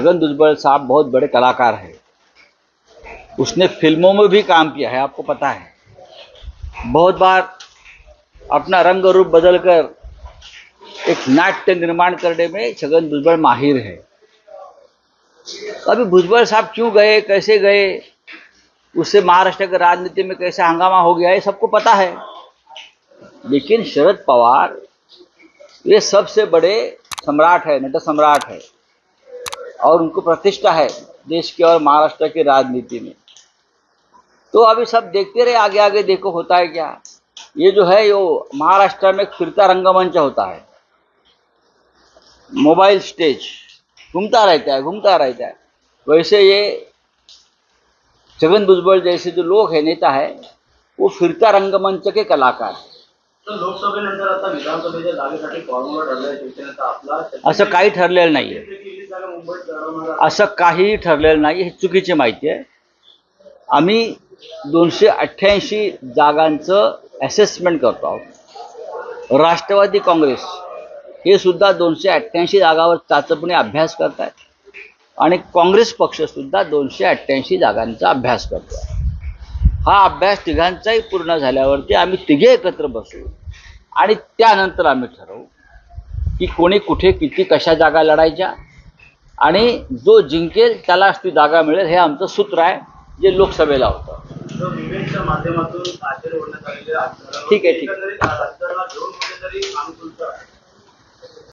छगन भुजबल साहब बहुत बड़े कलाकार हैं। उसने फिल्मों में भी काम किया है, आपको पता है। बहुत बार अपना रंग रूप बदलकर एक नाट्य निर्माण करने में छगन भुजबल माहिर है। अभी भुजबल साहब क्यों गए, कैसे गए, उससे महाराष्ट्र की राजनीति में कैसा हंगामा हो गया, ये सबको पता है। लेकिन शरद पवार ये सबसे बड़े सम्राट है, नट सम्राट है, और उनको प्रतिष्ठा है देश के और महाराष्ट्र की राजनीति में। तो अभी सब देखते रहे, आगे आगे देखो होता है क्या। ये जो है यो महाराष्ट्र में एक फिरता रंगमंच होता है, मोबाइल स्टेज घूमता रहता है। वैसे ये छगन भुजबल जैसे जो लोग हैं, नेता है, वो फिरता रंगमंच के कलाकार हैं। तर लोकसभेनंतर आता विधानसभेच्या जागेसाठी फॉर्म्युला ठरलाय शिवसेनेचा आपला, असं काही ठरलेलं नाहीये, असं काही ठरलेलं नाही, हे चुकीची माहिती आहे। आम्ही 288 जागांचं असेसमेंट करतो आहोत। राष्ट्रवादी काँग्रेस हे सुद्धा 288 जागावर चाचपणी अभ्यास करतात आणि काँग्रेस पक्ष सुद्धा 288 जागांचा अभ्यास करतो। हा अभ्यास तिघांचाही पूर्ण झाल्यावरती आम्ही तिघे एकत्र बसू आणि त्यानंतर आम्ही ठरवू की कोणी कुठे किती कशा जागा लढायच्या, आणि जो जिंकेल त्यालाच ती जागा मिळेल, हे आमचं सूत्र आहे जे लोकसभेला होतं। माध्यमातून ठीक आहे, ठीक आहे।